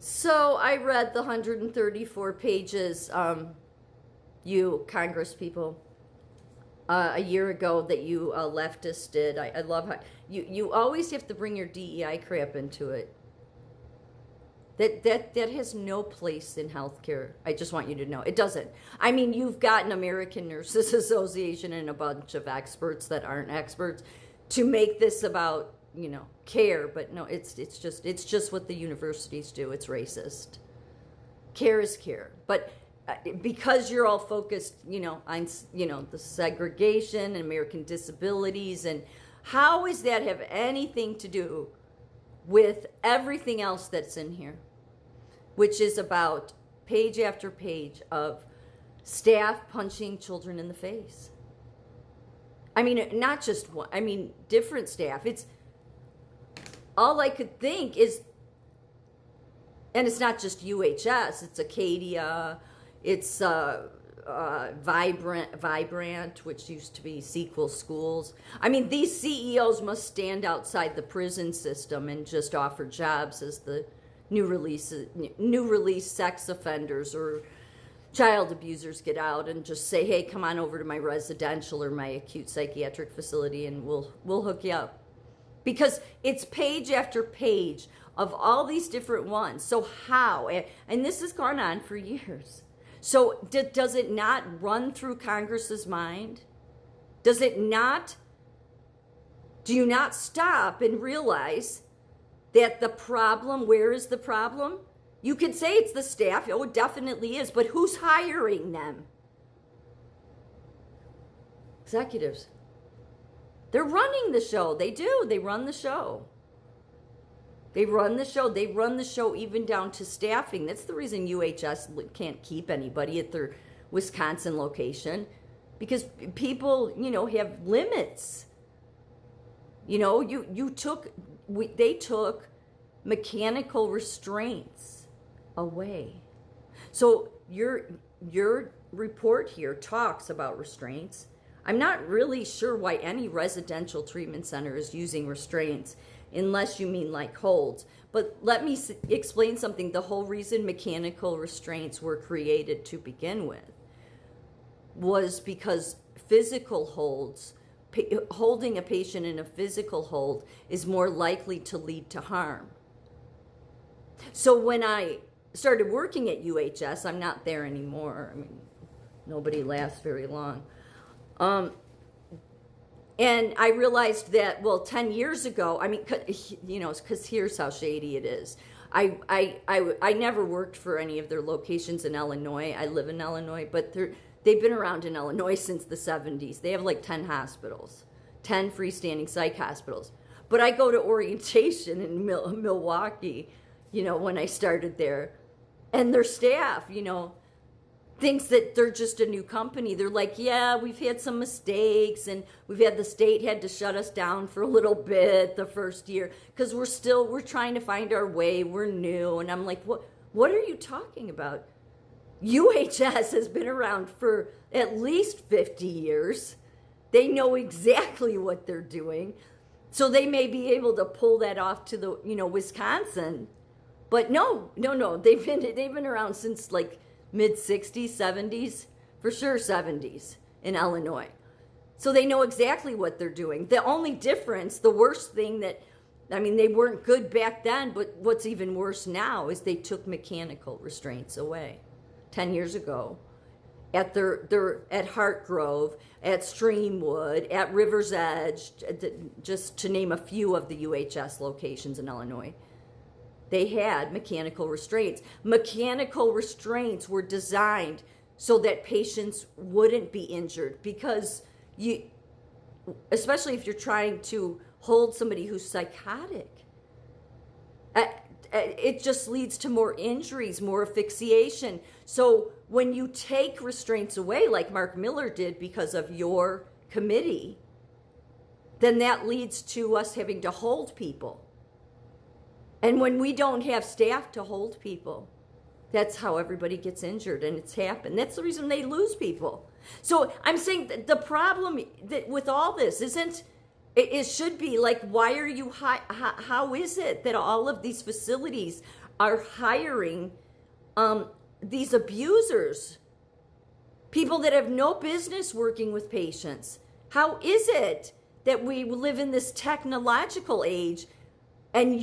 So I read the 134 pages, you Congress people, a year ago that you leftists did. I love how you always have to bring your DEI crap into it. That has no place in healthcare. I just want you to know it doesn't. I mean, you've got an American Nurses Association and a bunch of experts that aren't experts to make this about care, but no, it's just what the universities do. It's racist. Care is care, but because you're all focused, on the segregation and American disabilities, and how does that have anything to do with everything else that's in here, which is about page after page of staff punching children in the face? I mean, not just one. I mean, different staff. It's all I could think is, and it's not just UHS. It's Acadia. It's Vibrant, which used to be Sequel Schools. I mean, these CEOs must stand outside the prison system and just offer jobs as the new release sex offenders or child abusers get out and just say, hey, come on over to my residential or my acute psychiatric facility and we'll hook you up. Because it's page after page of all these different ones. So how? And this has gone on for years. So does it not run through Congress's mind? Does it not? Do you not stop and realize that the problem, where is the problem? You could say it's the staff. Oh, it definitely is. But who's hiring them? Executives. They're running the show. They do. They run the show. They run the show. They run the show even down to staffing. That's the reason UHS can't keep anybody at their Wisconsin location, because people, have limits. They took mechanical restraints away. So your report here talks about restraints. I'm not really sure why any residential treatment center is using restraints, unless you mean like holds. But let me explain something. The whole reason mechanical restraints were created to begin with was because physical holds, holding a patient in a physical hold, is more likely to lead to harm. So when I started working at UHS, I'm not there anymore. I mean, nobody lasts very long. And I realized that, 10 years ago, I mean, because here's how shady it is. I never worked for any of their locations in Illinois. I live in Illinois, but they've been around in Illinois since the 70s. They have like 10 hospitals, 10 freestanding psych hospitals. But I go to orientation in Milwaukee, when I started there, and their staff, thinks that they're just a new company. They're like, yeah, we've had some mistakes and the state had to shut us down for a little bit the first year because we're trying to find our way. We're new. And I'm like, what are you talking about? UHS has been around for at least 50 years. They know exactly what they're doing. So they may be able to pull that off to the, Wisconsin. But no. They've been around since like mid-60s, 70s, for sure 70s in Illinois. So they know exactly what they're doing. The only difference, the worst thing they weren't good back then, but what's even worse now is they took mechanical restraints away 10 years ago at at Hartgrove, at Streamwood, at River's Edge, just to name a few of the UHS locations in Illinois. They had mechanical restraints. Mechanical restraints were designed so that patients wouldn't be injured, because especially if you're trying to hold somebody who's psychotic, it just leads to more injuries, more asphyxiation. So when you take restraints away, like Mark Miller did because of your committee, then that leads to us having to hold people. And when we don't have staff to hold people, that's how everybody gets injured, and it's happened. That's the reason they lose people. So I'm saying that the problem with all this isn't, it should be like, why are you, how is it that all of these facilities are hiring these abusers, people that have no business working with patients. How is it that we live in this technological age and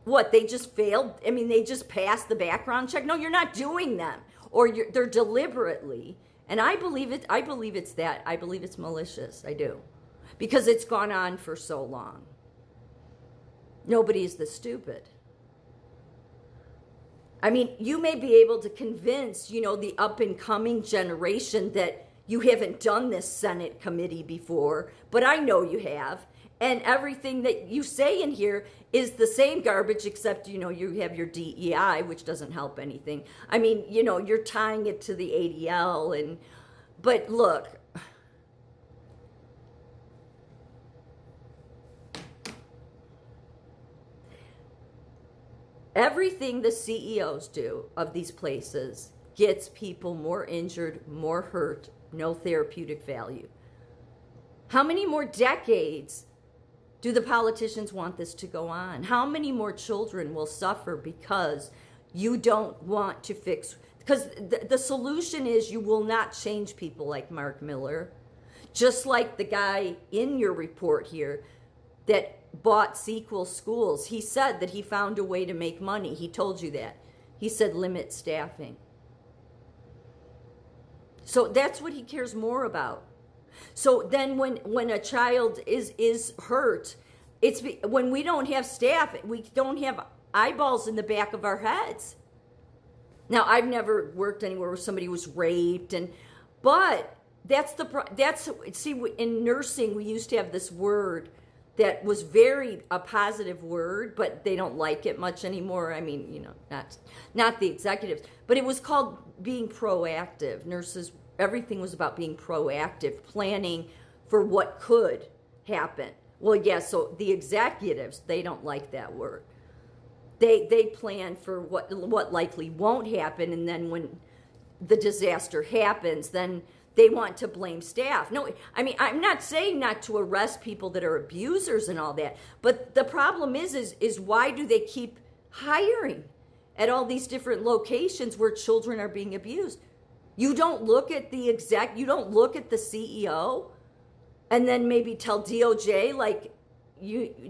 what, they just failed? I mean, they just passed the background check? No, you're not doing them. Or they're deliberately. And I believe it's that. I believe it's malicious. I do. Because it's gone on for so long. Nobody's this stupid. I mean, you may be able to convince, the up and coming generation that you haven't done this Senate committee before, but I know you have. And everything that you say in here is the same garbage, except, you have your DEI, which doesn't help anything. I mean, you're tying it to the ADL. But look, everything the CEOs do of these places gets people more injured, more hurt, no therapeutic value. How many more decades do the politicians want this to go on? How many more children will suffer because you don't want to fix? Because the solution is you will not change people like Mark Miller. Just like the guy in your report here that bought Sequel Schools. He said that he found a way to make money. He told you that. He said limit staffing. So that's what he cares more about. So then when a child is hurt, it's when we don't have staff, we don't have eyeballs in the back of our heads. Now, I've never worked anywhere where somebody was raped, but in nursing we used to have this word that was a positive word, but they don't like it much anymore. I mean, not the executives, but it was called being proactive. Nurses, everything was about being proactive, planning for what could happen. Well, yeah, so the executives, they don't like that word. They plan for what likely won't happen, and then when the disaster happens, then they want to blame staff. No, I mean, I'm not saying not to arrest people that are abusers and all that, but the problem is why do they keep hiring at all these different locations where children are being abused? You don't look at you don't look at the CEO and then maybe tell DOJ, like,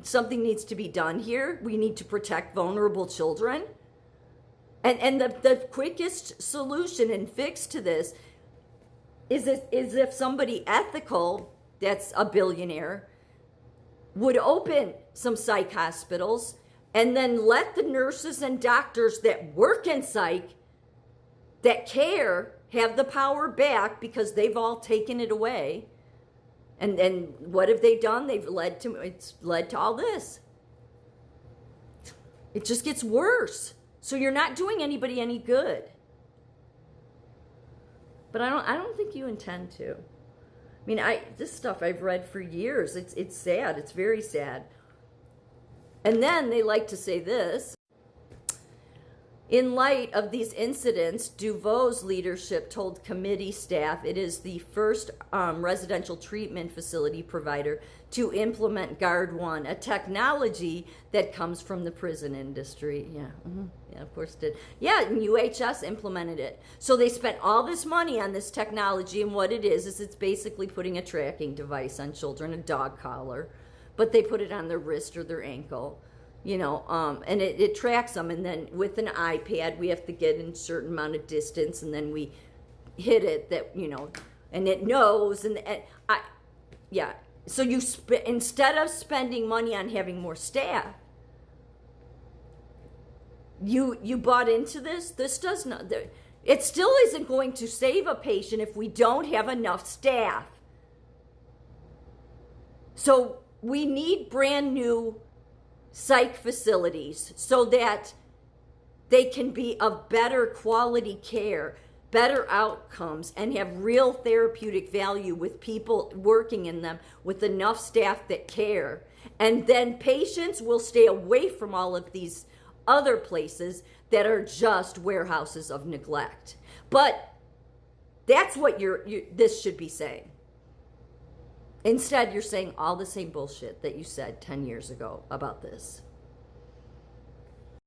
something needs to be done here. We need to protect vulnerable children. And the quickest solution and fix to this is if somebody ethical, that's a billionaire, would open some psych hospitals and then let the nurses and doctors that work in psych, that care, have the power back because they've all taken it away. And what have they done? It's led to all this. It just gets worse. So you're not doing anybody any good. But I don't think you intend to. I mean, this stuff I've read for years. It's sad. It's very sad. And then they like to say this. In light of these incidents, DuVo's leadership told committee staff it is the first residential treatment facility provider to implement GuardOne, a technology that comes from the prison industry. Yeah, yeah, of course it did. Yeah, and UHS implemented it. So they spent all this money on this technology, and what it is it's basically putting a tracking device on children, a dog collar, but they put it on their wrist or their ankle. And it tracks them, and then with an iPad, we have to get in a certain amount of distance, and then we hit it and it knows, yeah. So instead of spending money on having more staff, you bought into this. This does not. It still isn't going to save a patient if we don't have enough staff. So we need brand new psych facilities so that they can be of better quality care, better outcomes, and have real therapeutic value with people working in them with enough staff that care. And then patients will stay away from all of these other places that are just warehouses of neglect. But that's what this should be saying. Instead, you're saying all the same bullshit that you said 10 years ago about this.